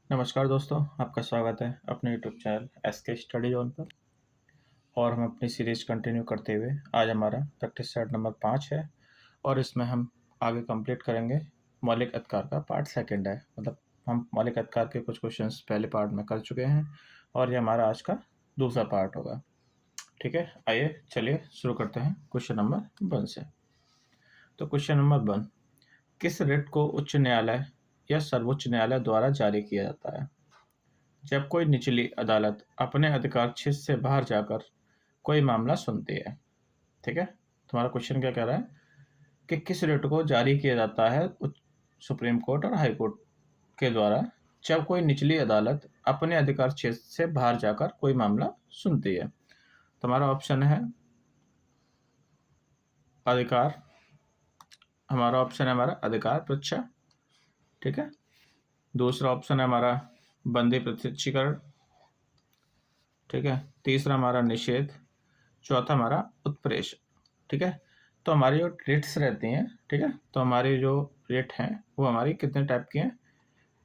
नमस्कार दोस्तों, आपका स्वागत है अपने YouTube channel SK study zone पर। और हम अपनी सीरीज कंटिन्यू करते हुए आज हमारा प्रैक्टिस सेट नंबर 5 है और इसमें हम आगे कंप्लीट करेंगे। मौलिक अधिकार का पार्ट सेकंड है, मतलब हम मौलिक अधिकार के कुछ क्वेश्चंस पहले पार्ट में कर चुके हैं और ये हमारा आज का दूसरा पार्ट होगा। ठीक है, आइए चलिए शुरू करते हैं क्वेश्चन नंबर 1 से। तो क्वेश्चन नंबर 1, किस रिट को उच्च न्यायालय या सर्वोच्च न्यायालय द्वारा जारी किया जाता है? जब कोई निचली अदालत अपने अधिकार क्षेत्र से बाहर जाकर कोई मामला सुनती है। ठीक है, तुम्हारा क्वेश्चन क्या कह रहा है कि किस रिट को जारी किया जाता है सुप्रीम कोर्ट और हाई कोर्ट के द्वारा जब कोई निचली अदालत अपने अधिकार क्षेत्र से बाहर जाकर कोई मामला सुनती है। तुम्हारा ऑप्शन है अधिकार, हमारा ऑप्शन है हमारा अधिकार परीक्षा। ठीक है, दूसरा ऑप्शन है हमारा बंदी प्रत्यक्षीकरण। ठीक है, तीसरा हमारा निषेध, चौथा हमारा उत्प्रेषण। ठीक है, तो हमारी जो रेट्स रहती हैं, ठीक है, तो हमारी जो रेट हैं वो हमारी कितने टाइप की हैं?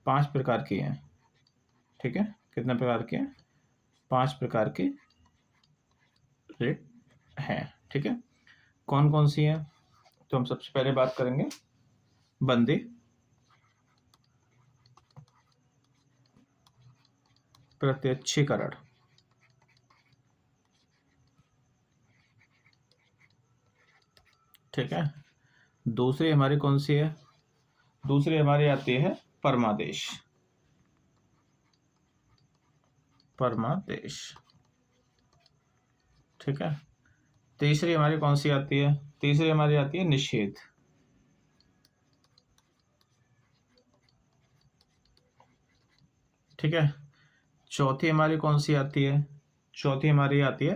5 प्रकार की हैं। ठीक है, कितने प्रकार की हैं? 5 प्रकार की रेट हैं। ठीक है, कौन कौन सी हैं? तो हम सबसे पहले बात करेंगे बंदी प्रत्यक्षीकरण। ठीक है, दूसरी हमारी कौन सी है? दूसरी हमारी आती है परमादेश। परमादेश। ठीक है, तीसरी हमारी कौन सी आती है? तीसरी हमारी आती है निषेध। ठीक है, चौथी हमारी कौन सी आती है? चौथी हमारी आती है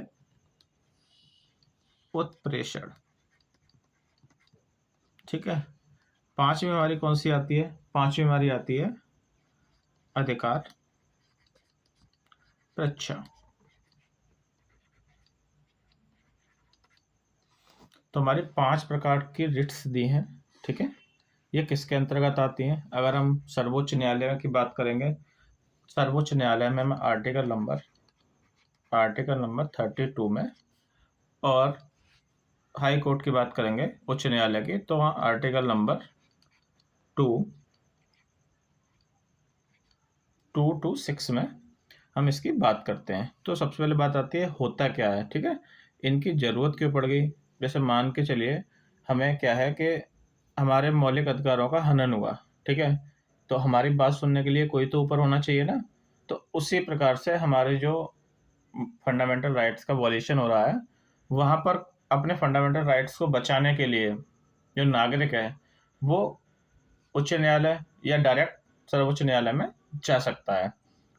उत्प्रेषण। ठीक है, पांचवी हमारी कौन सी आती है? पांचवी हमारी आती है अधिकार परीक्षा। तो हमारी 5 प्रकार की रिट्स दी हैं। ठीक है, ये किसके अंतर्गत आती हैं? अगर हम सर्वोच्च न्यायालय की बात करेंगे, सर्वोच्च न्यायालय में हम आर्टिकल नंबर 32 में, और हाई कोर्ट की बात करेंगे उच्च न्यायालय की, तो वहाँ आर्टिकल नंबर 2 to 6 में हम इसकी बात करते हैं। तो सबसे पहले बात आती है होता क्या है। ठीक है, इनकी ज़रूरत क्यों पड़ गई? जैसे मान के चलिए हमें क्या है कि हमारे मौलिक अधिकारों का हनन हुआ। ठीक है, तो हमारी बात सुनने के लिए कोई तो ऊपर होना चाहिए ना। तो उसी प्रकार से हमारे जो फंडामेंटल राइट्स का वॉल्यूशन हो रहा है, वहाँ पर अपने फंडामेंटल राइट्स को बचाने के लिए जो नागरिक है वो उच्च न्यायालय या डायरेक्ट सर्वोच्च न्यायालय में जा सकता है।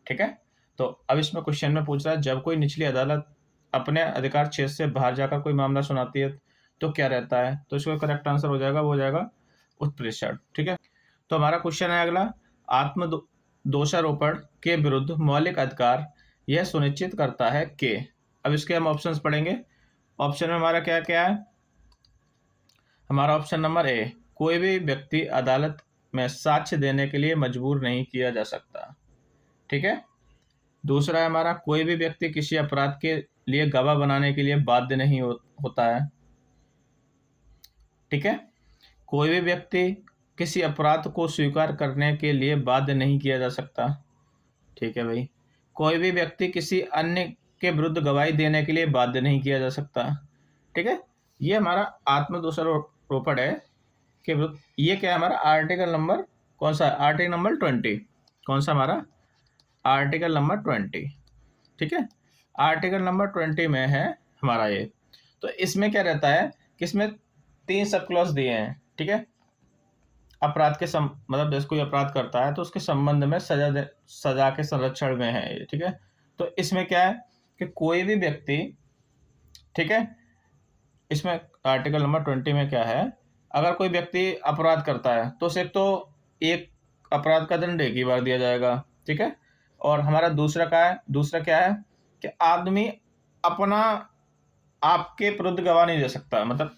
ठीक है, तो अब इसमें क्वेश्चन में पूछ रहा है जब कोई निचली अदालत अपने अधिकार क्षेत्र से बाहर जाकर कोई मामला सुनाती है तो क्या रहता है? तो इसका करेक्ट आंसर हो जाएगा, वो हो जाएगा उत्प्रेषण। ठीक है, तो हमारा क्वेश्चन है अगला, आत्म दोषारोपण के विरुद्ध मौलिक अधिकार यह सुनिश्चित करता है कि, अब इसके हम ऑप्शंस पढ़ेंगे। ऑप्शन में हमारा क्या क्या है? हमारा ऑप्शन नंबर ए, कोई भी व्यक्ति अदालत में साक्ष्य देने के लिए मजबूर नहीं किया जा सकता। ठीक है, दूसरा है हमारा, कोई भी व्यक्ति किसी अपराध के लिए गवाह बनाने के लिए बाध्य नहीं होता है। ठीक है, कोई भी व्यक्ति किसी अपराध को स्वीकार करने के लिए बाध्य नहीं किया जा सकता। ठीक है भाई, कोई भी व्यक्ति किसी अन्य के विरुद्ध गवाही देने के लिए बाध्य नहीं किया जा सकता। ठीक है, ये हमारा आत्मदोषारोपण है के विरुद्ध। ये क्या है हमारा? आर्टिकल नंबर कौन सा? Article number 20। कौन सा हमारा? Article number 20। ठीक है, आर्टिकल नंबर 20 में है हमारा ये। तो इसमें क्या रहता है कि इसमें 3 सब क्लॉज दिए हैं। ठीक है, अपराध के मतलब जैसे कोई अपराध करता है तो उसके संबंध में सजा के संरक्षण में है ये। ठीक है, तो इसमें क्या है कि कोई भी व्यक्ति, ठीक है, इसमें आर्टिकल नंबर 20 में क्या है, अगर कोई व्यक्ति अपराध करता है तो उसे तो एक अपराध का दंड एक ही बार दिया जाएगा। ठीक है, और हमारा दूसरा क्या है कि आदमी अपना आपके विरुद्ध गवाह नहीं दे सकता। मतलब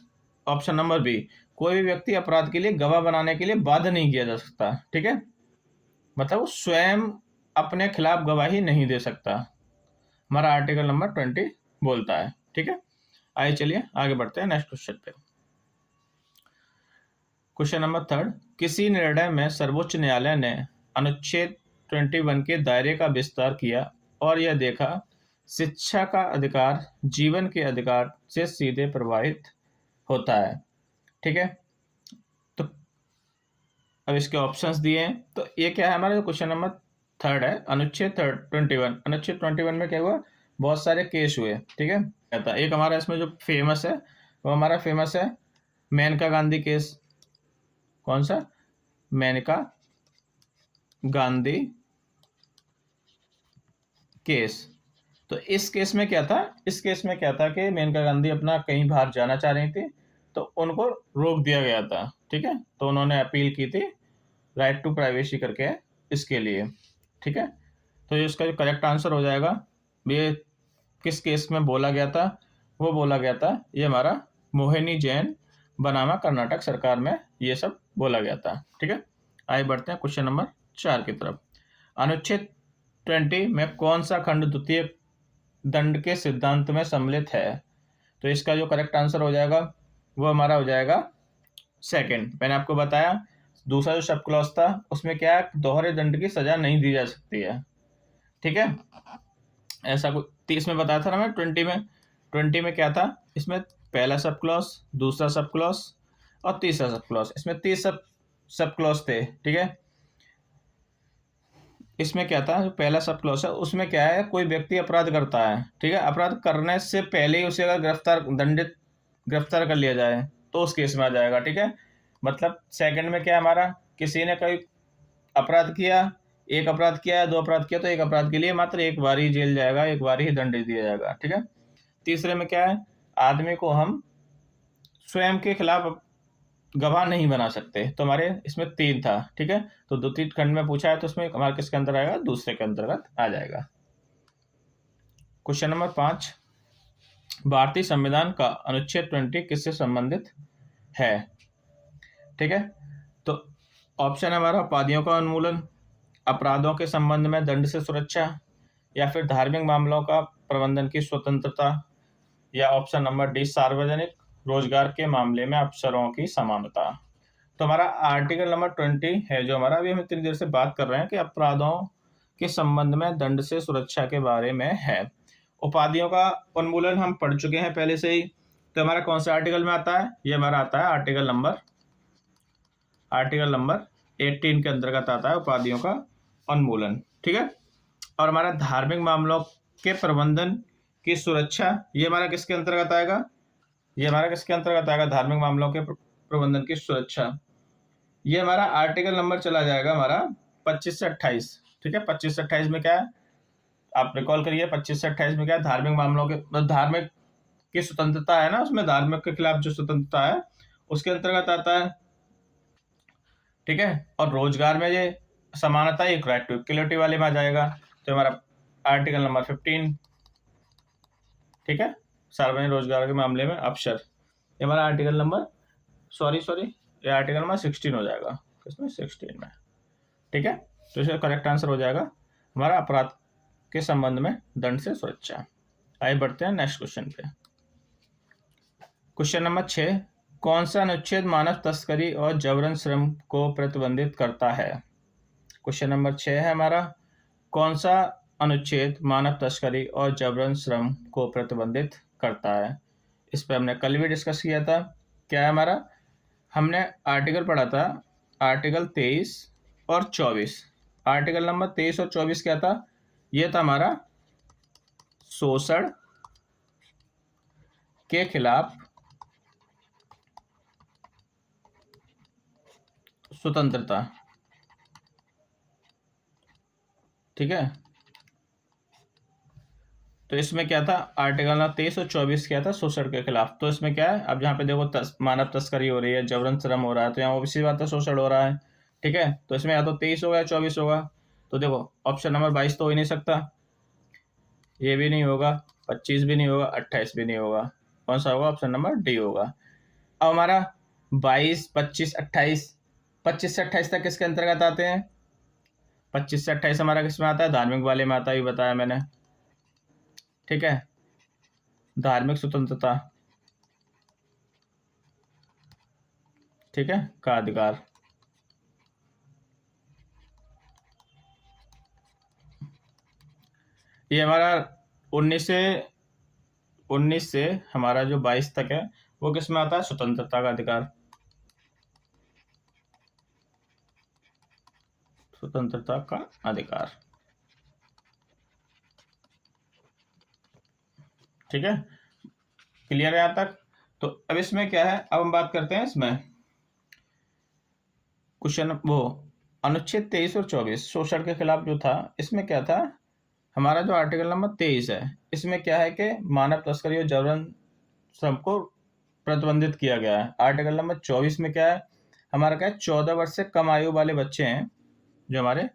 ऑप्शन नंबर बी, कोई भी व्यक्ति अपराध के लिए गवाह बनाने के लिए बाध्य नहीं किया जा सकता। ठीक है, मतलब वो स्वयं अपने खिलाफ गवाही नहीं दे सकता, हमारा आर्टिकल नंबर 20 बोलता है। ठीक है, आइए चलिए आगे बढ़ते हैं नेक्स्ट क्वेश्चन पे। क्वेश्चन नंबर 3, किसी निर्णय में सर्वोच्च न्यायालय ने अनुच्छेद 21 के दायरे का विस्तार किया और यह देखा शिक्षा का अधिकार जीवन के अधिकार से सीधे प्रभावित होता है। ठीक है, तो अब इसके ऑप्शंस दिए हैं, तो ये क्या है हमारा क्वेश्चन नंबर 3 है, अनुच्छेद 21। अनुच्छेद 21 में क्या हुआ, बहुत सारे केस हुए। ठीक है, कहता एक हमारा इसमें जो फेमस है वो हमारा फेमस है मेनका गांधी केस। कौन सा? मेनका गांधी केस। तो इस केस में क्या था, इस केस में क्या था कि मेनका गांधी अपना कहीं बाहर जाना चाह रही थी, तो उनको रोक दिया गया था। ठीक है, तो उन्होंने अपील की थी राइट टू प्राइवेसी करके इसके लिए। ठीक है, तो ये इसका जो करेक्ट आंसर हो जाएगा, ये किस केस में बोला गया था, वो बोला गया था ये हमारा मोहिनी जैन बनामा कर्नाटक सरकार में ये सब बोला गया था। ठीक है, आगे बढ़ते हैं क्वेश्चन नंबर 4 की तरफ। अनुच्छेद 20 में कौन सा खंड द्वितीय दंड के सिद्धांत में सम्मिलित है? तो इसका जो करेक्ट आंसर हो जाएगा वो हमारा हो जाएगा सेकंड। मैंने आपको बताया दूसरा जो सब क्लॉज था उसमें क्या है, दोहरे दंड की सजा नहीं दी जा सकती है। ठीक है, ऐसा कुछ 30 में बताया था ना मैं। 20 में क्या था, इसमें पहला सब क्लॉज, दूसरा सब क्लॉज और तीसरा सब क्लॉज, इसमें 30 सब क्लॉज थे। ठीक है, इसमें क्या था, जो पहला सब क्लॉज है उसमें क्या है, कोई व्यक्ति अपराध करता है। ठीक है, अपराध करने से पहले ही उसे अगर गिरफ्तार कर लिया जाए तो उस केस में आ जाएगा। ठीक है, मतलब सेकंड में क्या है हमारा, किसी ने कोई अपराध किया, एक अपराध किया, 2 अपराध किया, तो एक अपराध के लिए मात्र एक बार ही जेल जाएगा, एक बार ही दंड दिया जाएगा। ठीक है, तीसरे में क्या है, आदमी को हम स्वयं के खिलाफ गवाह नहीं बना सकते, तो हमारे इसमें 3 था। ठीक है, तो द्वितीय खंड में पूछा है तो उसमें हमारा किसके अंदर आएगा, दूसरे के अंतर्गत आ जाएगा। क्वेश्चन नंबर 5, भारतीय संविधान का अनुच्छेद 20 किससे संबंधित है? ठीक है, तो ऑप्शन है हमारा अपराधियों का उन्मूलन, अपराधों के संबंध में दंड से सुरक्षा, या फिर धार्मिक मामलों का प्रबंधन की स्वतंत्रता, या ऑप्शन नंबर डी सार्वजनिक रोजगार के मामले में अफसरों की समानता। तो हमारा आर्टिकल नंबर 20 है जो हमारा, अभी हम इतनी देर से बात कर रहे हैं कि अपराधों के संबंध में दंड से सुरक्षा के बारे में है। उपाधियों का उन्मूलन हम पढ़ चुके हैं पहले से ही, तो हमारा कौन सा आर्टिकल में आता है, ये हमारा आता है आर्टिकल नंबर 18 के अंतर्गत आता है उपाधियों का उन्मूलन। ठीक है, और हमारा धार्मिक मामलों के प्रबंधन की सुरक्षा, ये हमारा किसके अंतर्गत आएगा, ये हमारा किसके अंतर्गत आएगा, धार्मिक मामलों के प्रबंधन की सुरक्षा। ये हमारा आर्टिकल नंबर चला जाएगा हमारा 25 से 28। ठीक है, 25 से 28 में क्या है, आप रिकॉल करिए, 25 से 28 में क्या है, धार्मिक मामलों के धार्मिक की स्वतंत्रता है ना, उसमें धार्मिक के खिलाफ जो स्वतंत्रता है उसके अंतर्गत आता है। ठीक है, और रोजगार में ये समानता एक राइट टू इक्वलिटी वाले में आ जाएगा, तो हमारा आर्टिकल नंबर 15। ठीक है, सार्वजनिक रोजगार के मामले में अफसर, ये हमारा आर्टिकल नंबर सॉरी ये आर्टिकल नंबर 16 हो जाएगा, इसमें 16 में। ठीक है, तो इसका करेक्ट आंसर हो जाएगा हमारा अपराध के संबंध में दंड से सुरक्षा। आइए बढ़ते हैं नेक्स्ट क्वेश्चन पे। क्वेश्चन नंबर 6, कौन सा अनुच्छेद मानव तस्करी और जबरन श्रम को प्रतिबंधित करता है? क्वेश्चन नंबर 6 है हमारा, कौन सा अनुच्छेद मानव तस्करी और जबरन श्रम को प्रतिबंधित करता है? इस पर हमने कल भी डिस्कस किया था। क्या है हमारा, हमने आर्टिकल पढ़ा था आर्टिकल 23 और 24। आर्टिकल नंबर 23 और 24 क्या था, ये था हमारा शोषण के खिलाफ स्वतंत्रता। ठीक है, तो इसमें क्या था, आर्टिकल नंबर 23 और 24 क्या था, शोषण के खिलाफ। तो इसमें क्या है, अब यहाँ पे देखो मानव तस्करी हो रही है, जबरन श्रम हो रहा है, तो यहाँ ऑब्वियसली बात है शोषण हो रहा है। ठीक है, तो इसमें या तो 23 होगा या 24 होगा। तो देखो ऑप्शन नंबर 22 तो हो ही नहीं सकता, ये भी नहीं होगा, 25 भी नहीं होगा, 28 भी नहीं होगा। कौन सा होगा, ऑप्शन नंबर डी होगा। अब हमारा 22, 25, 28, 25 से 28 तक किसके अंतर्गत आते हैं, 25 से 28 हमारा किस में आता है? धार्मिक वाले में आता है, ये बताया मैंने। ठीक है, धार्मिक स्वतंत्रता, ठीक है, का अधिकार। ये हमारा 19 से हमारा जो 22 तक है वो किस में आता है? स्वतंत्रता का अधिकार, स्वतंत्रता का अधिकार। ठीक है, क्लियर है यहाँ तक? तो अब इसमें क्या है, अब हम बात करते हैं इसमें क्वेश्चन वो अनुच्छेद 23 और 24 शोषण के खिलाफ जो था, इसमें क्या था, हमारा जो आर्टिकल नंबर 23 है, इसमें क्या है कि मानव तस्करी और जबरन श्रम को प्रतिबंधित किया गया है। आर्टिकल नंबर 24 में क्या है, हमारा क्या है, 14 वर्ष से कम आयु वाले बच्चे हैं, जो हमारे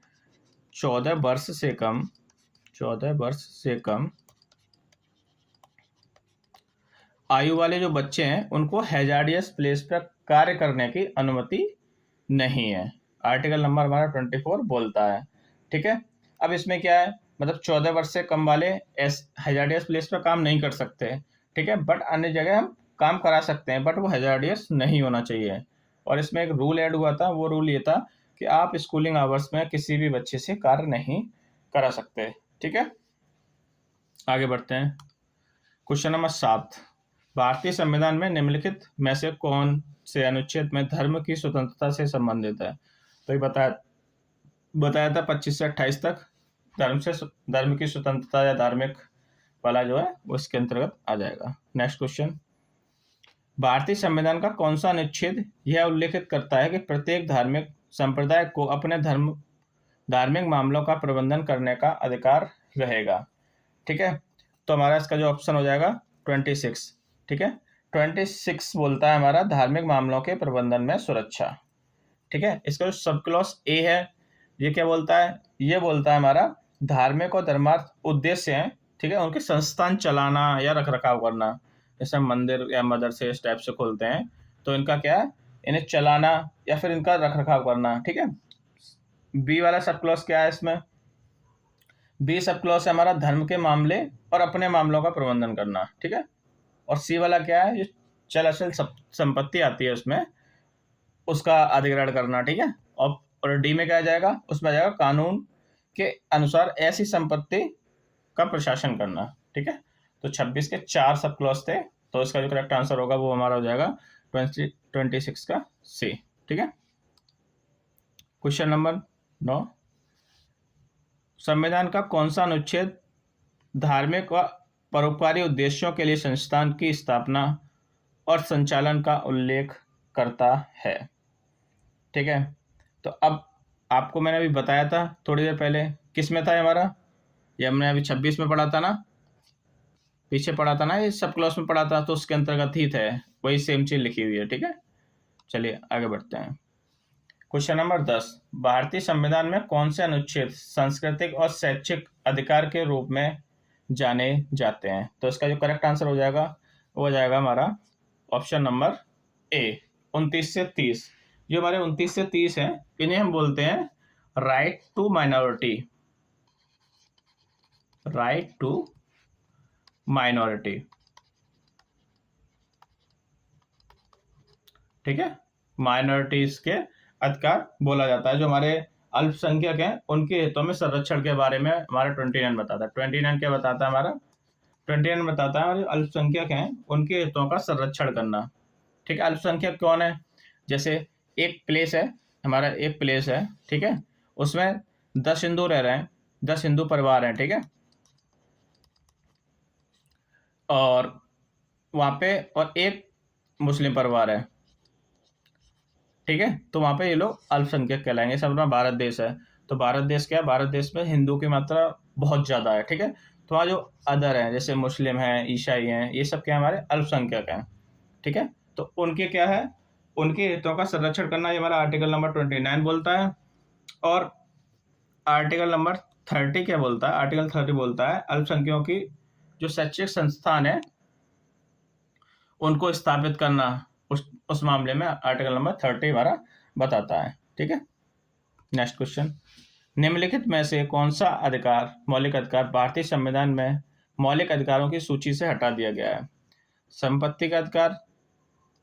14 वर्ष से कम, 14 वर्ष से कम आयु वाले जो बच्चे हैं उनको हैजार्डियस प्लेस पर कार्य करने की अनुमति नहीं है। आर्टिकल नंबर हमारा 24 बोलता है। ठीक है, अब इसमें क्या है, मतलब 14 वर्ष से कम वाले हैजार्डियस प्लेस पर काम नहीं कर सकते। ठीक है, बट अन्य जगह हम काम करा सकते हैं, बट वो हैजार्डियस नहीं होना चाहिए। और इसमें एक रूल ऐड हुआ था, वो रूल ये था कि आप स्कूलिंग आवर्स में किसी भी बच्चे से कार्य नहीं करा सकते। ठीक है, आगे बढ़ते हैं। क्वेश्चन नंबर 7, भारतीय संविधान में निम्नलिखित में से कौन से अनुच्छेद में धर्म की स्वतंत्रता से संबंधित है? तो ये बताया था 25 से 28 तक धर्म की स्वतंत्रता या धार्मिक वाला जो है वो इसके अंतर्गत आ जाएगा। नेक्स्ट क्वेश्चन, भारतीय संविधान का कौन सा अनुच्छेद यह उल्लेखित करता है कि प्रत्येक धार्मिक संप्रदाय को अपने धार्मिक मामलों का प्रबंधन करने का अधिकार रहेगा? ठीक है, तो हमारा इसका जो ऑप्शन हो जाएगा 26। ठीक है, 26 बोलता है हमारा धार्मिक मामलों के प्रबंधन में सुरक्षा। ठीक है, इसका जो सब क्लॉज ए है, ये क्या बोलता है, ये बोलता है हमारा धार्मिक और धर्मार्थ उद्देश्य हैं, ठीक है, उनके संस्थान चलाना या रख रखाव करना। जैसे हम मंदिर या मदरसे इस टाइप से खोलते हैं, तो इनका क्या है, इन्हें चलाना या फिर इनका रख रखाव करना। ठीक है, बी वाला सब क्लॉज क्या है इसमें, बी सब क्लॉज है हमारा धर्म के मामले और अपने मामलों का प्रबंधन करना। ठीक है, और सी वाला क्या है, जो चल अचल संपत्ति आती है उसमें उसका अधिग्रहण करना। ठीक है, और डी में क्या आ जाएगा, उसमें आ जाएगा कानून के अनुसार ऐसी संपत्ति का प्रशासन करना। ठीक है, तो 26 के 4 सब क्लॉज थे, तो इसका जो करेक्ट आंसर होगा वो हमारा हो जाएगा 26 का सी। ठीक है, क्वेश्चन नंबर 9, संविधान का कौन सा अनुच्छेद धार्मिक व परोपकारी उद्देश्यों के लिए संस्थान की स्थापना और संचालन का उल्लेख करता है? ठीक है, तो अब आपको मैंने अभी बताया था थोड़ी देर पहले, किस में था हमारा, ये हमने अभी 26 में पढ़ा था ना, पीछे पढ़ा था ना, ये सब क्लास में पढ़ा था, तो उसके अंतर्गत ही थे, वही सेम चीज लिखी हुई है। ठीक है, चलिए आगे बढ़ते हैं। क्वेश्चन नंबर 10, भारतीय संविधान में कौन से अनुच्छेद सांस्कृतिक और शैक्षिक अधिकार के रूप में जाने जाते हैं? तो इसका जो करेक्ट आंसर हो जाएगा वो हो जाएगा हमारा ऑप्शन नंबर ए, 29 से 30। जो हमारे 29 से 30 हैं, इन्हें हम बोलते हैं right to minority, right to minority. ठीक है, माइनॉरिटीज के अधिकार बोला जाता है। जो हमारे अल्पसंख्यक हैं उनके हितों में संरक्षण के बारे में हमारा 29 बताता है। 29 क्या बताता है हमारा, 29 बताता है हमारे अल्पसंख्यक हैं उनके हितों का संरक्षण करना। ठीक है, अल्पसंख्यक कौन है, जैसे एक प्लेस है, हमारा एक प्लेस है, ठीक है, उसमें 10 हिंदू रह रहे हैं, 10 हिंदू परिवार हैं। ठीक है, और वहां पे और एक मुस्लिम परिवार है। ठीक है, तो वहां पे ये लोग अल्पसंख्यक कहलाएंगे। सब अपना भारत देश है, तो भारत देश क्या है, भारत देश में हिंदू की मात्रा बहुत ज्यादा है। ठीक है, तो वहाँ जो अदर हैं जैसे मुस्लिम हैं, ईसाई हैं, ये सब क्या हमारे अल्पसंख्यक हैं। ठीक है, तो उनके क्या है, उनके हितों का संरक्षण करना, ये हमारा आर्टिकल नंबर 29 बोलता है। और आर्टिकल नंबर 30 क्या बोलता है, आर्टिकल 30 बोलता है अल्पसंख्यकों की जो शैक्षिक संस्थान है उनको स्थापित करना। उस मामले में आर्टिकल नंबर 30 हमारा बताता है। ठीक है, नेक्स्ट क्वेश्चन, निम्नलिखित में से कौन सा अधिकार, मौलिक अधिकार भारतीय संविधान में मौलिक अधिकारों की सूची से हटा दिया गया है? संपत्ति का अधिकार,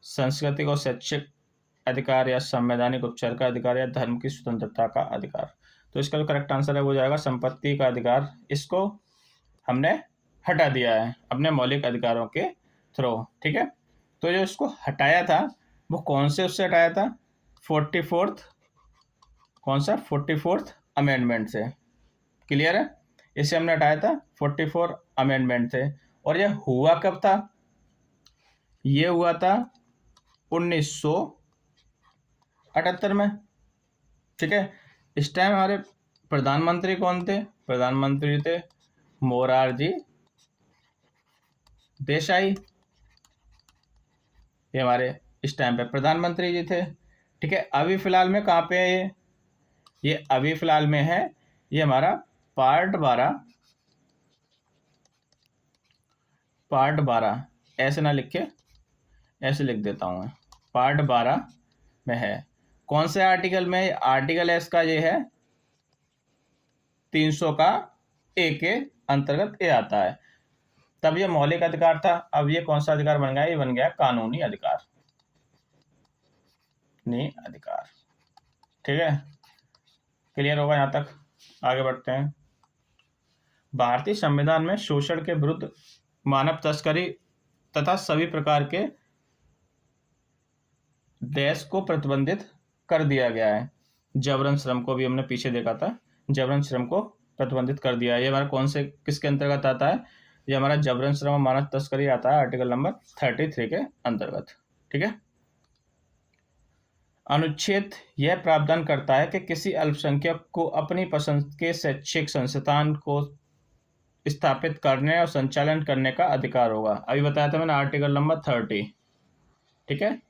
सांस्कृतिक और शैक्षिक अधिकार, या संवैधानिक उपचार का अधिकार, या धर्म की स्वतंत्रता का अधिकार? तो इसका जो करेक्ट आंसर है वो जाएगा संपत्ति का अधिकार। इसको हमने हटा दिया है अपने मौलिक अधिकारों के थ्रू। ठीक है, तो जो इसको हटाया था वो कौन से उससे हटाया था? 44th, कौन सा? 44th अमेंडमेंट से। क्लियर है? इसे हमने हटाया था 44 अमेंडमेंट से। और यह हुआ कब था? ये हुआ था 1978 में। ठीक है, इस टाइम हमारे प्रधानमंत्री कौन थे? प्रधानमंत्री थे मोरारजी देसाई। ये हमारे इस टाइम पे प्रधानमंत्री जी थे। ठीक है, अभी फिलहाल में कहाँ पे है ये अभी फिलहाल में है ये हमारा पार्ट 12, ऐसे ना लिखे, ऐसे लिख देता हूँ मैं, पार्ट 12 में है। कौन से आर्टिकल में? आर्टिकल है इसका ये है 300 का ए के अंतर्गत ये आता है। तब ये मौलिक अधिकार था, अब ये कौन सा अधिकार बन गया? ये बन गया कानूनी अधिकार। अधिकार। ठीक है, क्लियर होगा यहां तक? आगे बढ़ते हैं। भारतीय संविधान में शोषण के विरुद्ध, मानव तस्करी तथा सभी प्रकार के देश को प्रतिबंधित कर दिया गया है। जबरन श्रम को भी हमने पीछे देखा था, जबरन श्रम को प्रतिबंधित कर दिया है। ये हमारा कौन से किसके अंतर्गत आता है? ये हमारा जबरन श्रम और मानव तस्करी आता है आर्टिकल नंबर 33 के अंतर्गत। ठीक है, अनुच्छेद यह प्रावधान करता है कि किसी अल्पसंख्यक को अपनी पसंद के शैक्षिक संस्थान को स्थापित करने और संचालन करने का अधिकार होगा। अभी बताया था मैंने आर्टिकल नंबर 30। ठीक है,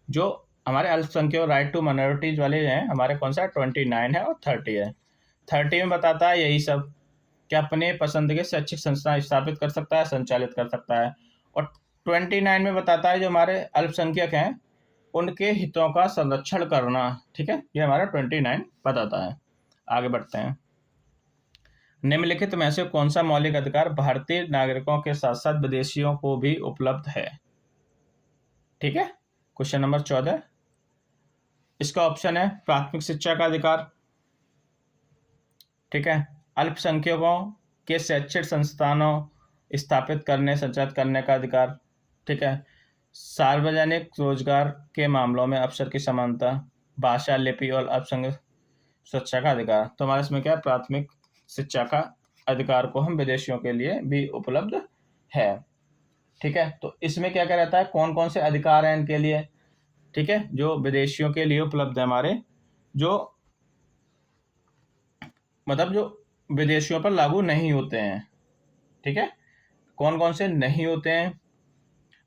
जो हमारे अल्पसंख्यक राइट टू माइनॉरिटीज वाले हैं हमारे कौन सा? 29 है और 30 है। 30 में बताता है यही सब कि अपने पसंद के शैक्षिक संस्थान स्थापित कर सकता है, संचालित कर सकता है। और 29 में बताता है जो हमारे अल्पसंख्यक हैं उनके हितों का संरक्षण करना। ठीक है, ये हमारा 29 बताता है। आगे बढ़ते हैं। निम्नलिखित में से कौन सा मौलिक अधिकार भारतीय नागरिकों के साथ साथ विदेशियों को भी उपलब्ध है? ठीक है, क्वेश्चन नंबर 14, इसका ऑप्शन है प्राथमिक शिक्षा का अधिकार। ठीक है, अल्पसंख्यकों के शैक्षिक संस्थानों स्थापित करने, संचालित करने का अधिकार। ठीक है, सार्वजनिक रोजगार के मामलों में अवसर की समानता, भाषा, लिपि और अल्पसंख्यक सुरक्षा का अधिकार। तो हमारे इसमें क्या है? प्राथमिक शिक्षा का अधिकार को हम विदेशियों के लिए भी उपलब्ध है। ठीक है, तो इसमें क्या क्या रहता है? कौन कौन से अधिकार हैं इनके लिए? ठीक है, जो विदेशियों के लिए उपलब्ध है हमारे, जो मतलब जो विदेशियों पर लागू नहीं होते हैं। ठीक है, कौन कौन से नहीं होते हैं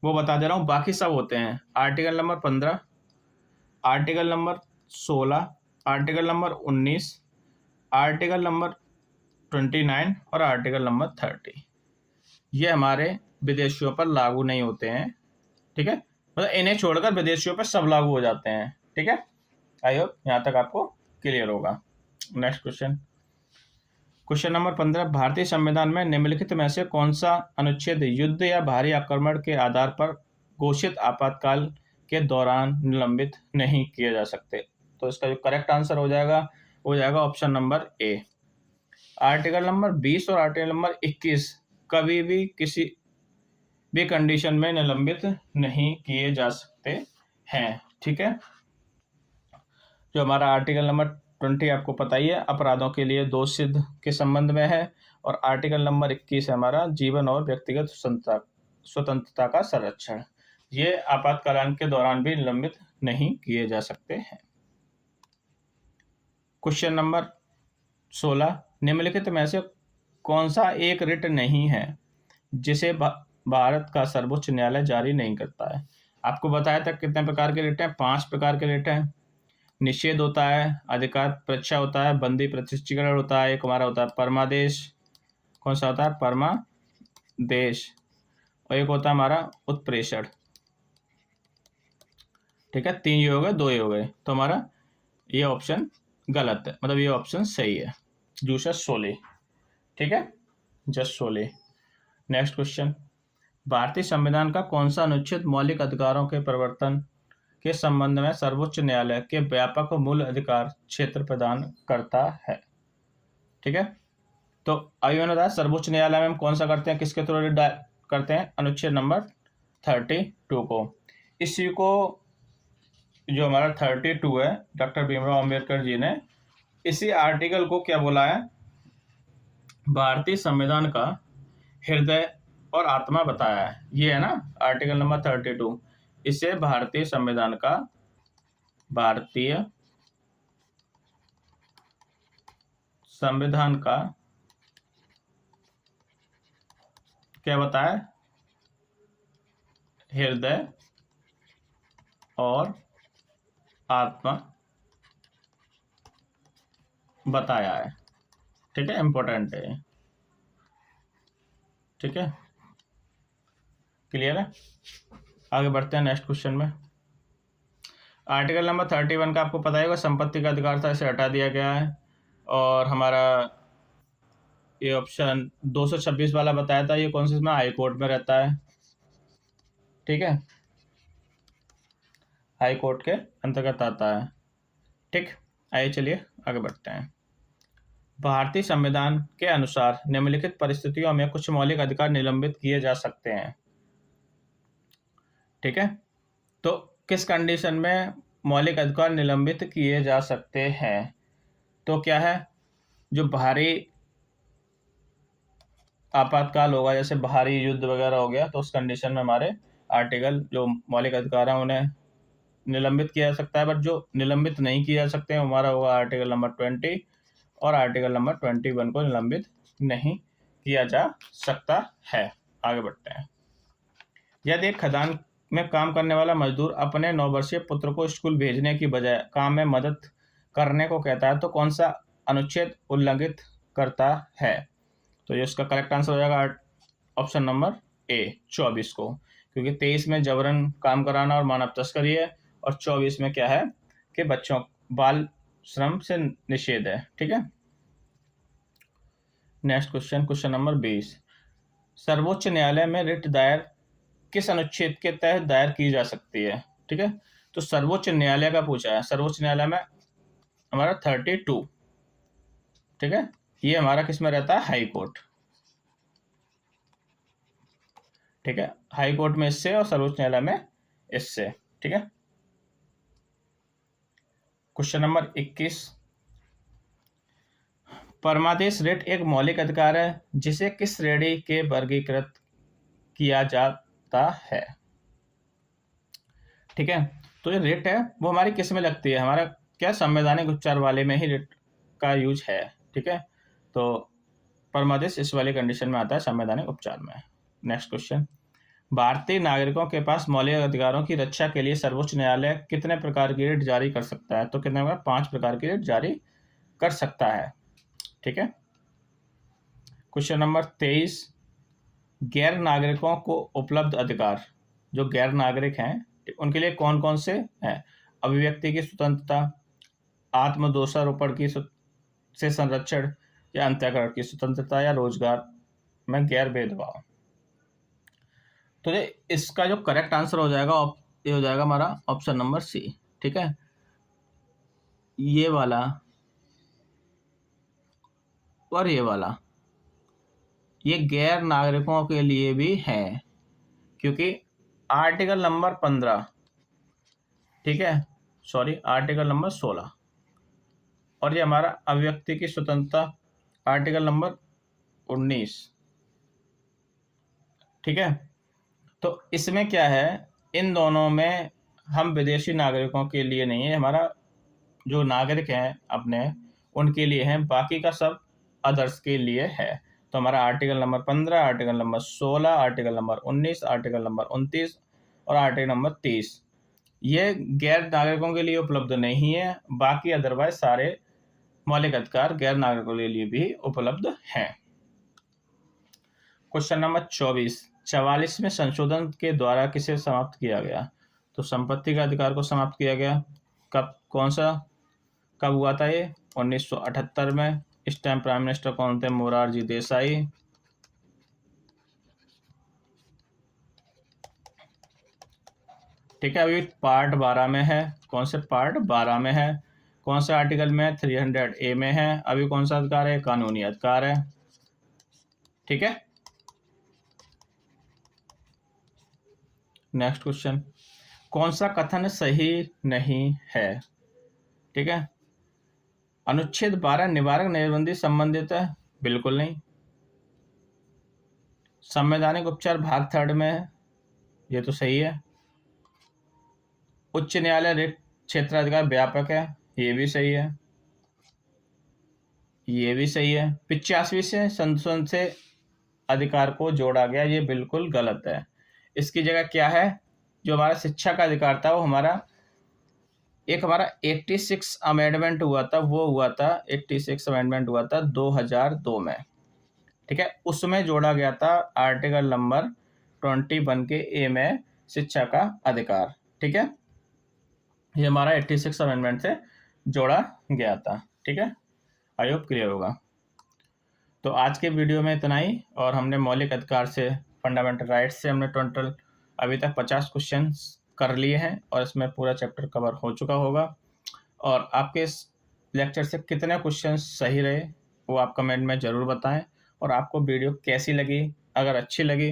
वो बता दे रहा हूं, बाकी सब होते हैं। Article number 15, article number 16, article number 19, article number 29 और आर्टिकल नंबर 30। ये हमारे विदेशियों पर लागू नहीं होते हैं। ठीक है, मतलब इन्हें छोड़कर विदेशियों पर सब लागू हो जाते हैं। ठीक है, आई होप यहाँ तक आपको क्लियर होगा। नेक्स्ट क्वेश्चन, क्वेश्चन नंबर 15, भारतीय संविधान में निम्नलिखित में से कौन सा अनुच्छेद युद्ध या भारी आक्रमण के आधार पर घोषित आपातकाल के दौरान निलंबित नहीं किए जा सकते? तो इसका जो करेक्ट आंसर हो जाएगा option number A. Article number 20 और आर्टिकल नंबर 21 कभी भी किसी भी कंडीशन में निलंबित नहीं किए जा सकते हैं। ठीक है, जो हमारा आर्टिकल नंबर 20 आपको पता ही है, अपराधों के लिए दोष सिद्ध के संबंध में है। और आर्टिकल नंबर 21 है हमारा जीवन और व्यक्तिगत स्वतंत्रता का संरक्षण। ये आपातकाल के दौरान भी निलंबित नहीं किए जा सकते हैं। क्वेश्चन नंबर 16, निम्नलिखित में से कौन सा एक रिट नहीं है जिसे भारत का सर्वोच्च न्यायालय जारी नहीं करता है? आपको बताया था कितने प्रकार के रिट हैं? 5 प्रकार के रिट हैं। निषेध होता है, अधिकार परीक्षा होता है, बंदी प्रतिष्ठीकरण होता है, एक हमारा होता है परमादेश। कौन सा होता है? परमादेश। और एक होता है हमारा उत्प्रेषण। ठीक है, 3 ये हो गए, 2 ये हो गए। तो हमारा ये ऑप्शन गलत है, मतलब ये ऑप्शन सही है, जूसस सोले। ठीक है, जस्ट सोले। नेक्स्ट क्वेश्चन, भारतीय संविधान का कौन सा अनुच्छेद मौलिक अधिकारों के प्रवर्तन के संबंध में सर्वोच्च न्यायालय के व्यापक मूल अधिकार क्षेत्र प्रदान करता है? ठीक है, तो अभी मैंने बताया सर्वोच्च न्यायालय में हम कौन सा करते हैं, किसके थ्रू करते हैं, अनुच्छेद नंबर 32 को। इसी को जो हमारा 32 है, डॉक्टर भीमराव अंबेडकर जी ने इसी आर्टिकल को क्या बोला है, भारतीय संविधान का हृदय और आत्मा बताया है। ये है ना आर्टिकल नंबर 32, इसे भारतीय संविधान का क्या बताया, हृदय और आत्मा बताया है। ठीक है, इंपॉर्टेंट है। ठीक है, क्लियर है। आगे बढ़ते हैं नेक्स्ट क्वेश्चन में। आर्टिकल नंबर 31 का आपको पता होगा, संपत्ति का अधिकार था, इसे हटा दिया गया है। और हमारा ये ऑप्शन 226 वाला बताया था, ये कौन से इसमें हाई कोर्ट में रहता है। ठीक है, हाई कोर्ट के अंतर्गत आता है। ठीक, आइए चलिए आगे बढ़ते हैं। भारतीय संविधान के अनुसार निम्नलिखित परिस्थितियों में कुछ मौलिक अधिकार निलंबित किए जा सकते हैं। ठीक है, तो किस कंडीशन में मौलिक अधिकार निलंबित किए जा सकते हैं? तो क्या है, जो भारी आपातकाल होगा, जैसे भारी युद्ध वगैरह हो गया, तो उस कंडीशन में हमारे आर्टिकल जो मौलिक अधिकार हैं उन्हें निलंबित किया जा सकता है। बट जो निलंबित नहीं किया जा सकते हैं हमारा होगा आर्टिकल नंबर 20 और आर्टिकल नंबर 21 को निलंबित नहीं किया जा सकता है। आगे बढ़ते हैं। यदि एक खदान में काम करने वाला मजदूर अपने 9 वर्षीय पुत्र को स्कूल भेजने की बजाय काम में मदद करने को कहता है, तो कौन सा अनुच्छेद उल्लंघित करता है? तो ये उसका करेक्ट आंसर हो जाएगा ऑप्शन नंबर ए, 24 को, क्योंकि 23 में जबरन काम कराना और मानव तस्करी है, और 24 में क्या है कि बच्चों बाल श्रम से निषेध है। ठीक है, नेक्स्ट क्वेश्चन, क्वेश्चन नंबर 20, सर्वोच्च न्यायालय में रिट दायर किस अनुच्छेद के तहत दायर की जा सकती है? ठीक है, तो सर्वोच्च न्यायालय का पूछा है, सर्वोच्च न्यायालय में हमारा 32। ठीक है, ये हमारा किस में रहता है, हाई कोर्ट। ठीक है, हाई कोर्ट में इससे और सर्वोच्च न्यायालय में इससे। ठीक है, क्वेश्चन नंबर 21, परमादेश रिट एक मौलिक अधिकार है जिसे किस श्रेणी के वर्गीकृत किया जाता है? ठीक है, तो ये रिट है वो हमारी किस में लगती है, हमारा क्या संवैधानिक उपचार वाले में ही रिट का यूज है। ठीक है, तो परमादेश इस वाली कंडीशन में आता है, संवैधानिक उपचार में। नेक्स्ट क्वेश्चन, भारतीय नागरिकों के पास मौलिक अधिकारों की रक्षा के लिए सर्वोच्च न्यायालय कितने प्रकार की रिट जारी कर सकता है? तो कितने 5 प्रकार की रिट जारी कर सकता है। ठीक है, क्वेश्चन नंबर 23, गैर नागरिकों को उपलब्ध अधिकार, जो गैर नागरिक हैं उनके लिए कौन कौन से हैं? अभिव्यक्ति की स्वतंत्रता, आत्मदोषारोपण की से संरक्षण, या अंत्याकरण की स्वतंत्रता, या रोजगार में गैर भेदभाव। तो ये इसका जो करेक्ट आंसर हो जाएगा ये हो जाएगा हमारा ऑप्शन नंबर सी। ठीक है, ये वाला और ये वाला, ये गैर नागरिकों के लिए भी है, क्योंकि आर्टिकल नंबर 15, ठीक है, सॉरी आर्टिकल नंबर 16, और ये हमारा अभिव्यक्ति की स्वतंत्रता आर्टिकल नंबर 19। ठीक है, तो इसमें क्या है, इन दोनों में हम विदेशी नागरिकों के लिए नहीं है, हमारा जो नागरिक हैं अपने उनके लिए हैं, बाकी का सब अदर्स के लिए है। तो हमारा article number 15, article number 16, article number 19, article number 29 और आर्टिकल नंबर 30 ये गैर नागरिकों के लिए उपलब्ध नहीं है, बाकी अदरवाइज सारे मौलिक अधिकार गैर नागरिकों के लिए भी उपलब्ध हैं। क्वेश्चन नंबर 24, 44 में संशोधन के द्वारा किसे समाप्त किया गया? तो संपत्ति का अधिकार को समाप्त किया गया। कब, कौन सा, कब हुआ था ये? 1978 में। इस टाइम प्राइम मिनिस्टर कौन थे? मोरारजी देसाई। ठीक है, अभी पार्ट 12 में है। कौन से पार्ट 12 में है? कौन से आर्टिकल में? 300A में है। अभी कौन सा अधिकार है? कानूनी अधिकार है। ठीक है, नेक्स्ट क्वेश्चन, कौन सा कथन सही नहीं है? ठीक है, अनुच्छेद 12 निवारक नजरबंदी संबंधित है? बिल्कुल नहीं। संवैधानिक उपचार भाग 3 में है, ये तो सही है। उच्च न्यायालय रिट क्षेत्राधिकार व्यापक है, ये भी सही है, ये भी सही है। 85 से संशोधन से अधिकार को जोड़ा गया, ये बिल्कुल गलत है। इसकी जगह क्या है? जो हमारा शिक्षा का अधिकार था, वो हमारा 86 अमेंडमेंट हुआ था, वो हुआ था 86 अमेंडमेंट हुआ था 2002 में। ठीक है, उसमें जोड़ा गया था आर्टिकल नंबर 21 के ए में शिक्षा का अधिकार। ठीक है, ये हमारा 86 अमेंडमेंट से जोड़ा गया था। ठीक है, आई होप क्लियर होगा। तो आज के वीडियो में इतना ही, और हमने मौलिक अधिकार से, फंडामेंटल राइट्स से हमने टोटल अभी तक 50 क्वेश्चन कर लिए हैं, और इसमें पूरा चैप्टर कवर हो चुका होगा। और आपके इस लेक्चर से कितने क्वेश्चन सही रहे वो आप कमेंट में ज़रूर बताएं। और आपको वीडियो कैसी लगी? अगर अच्छी लगी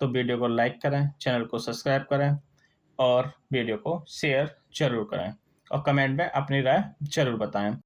तो वीडियो को लाइक करें, चैनल को सब्सक्राइब करें, और वीडियो को शेयर जरूर करें, और कमेंट में अपनी राय जरूर बताएं।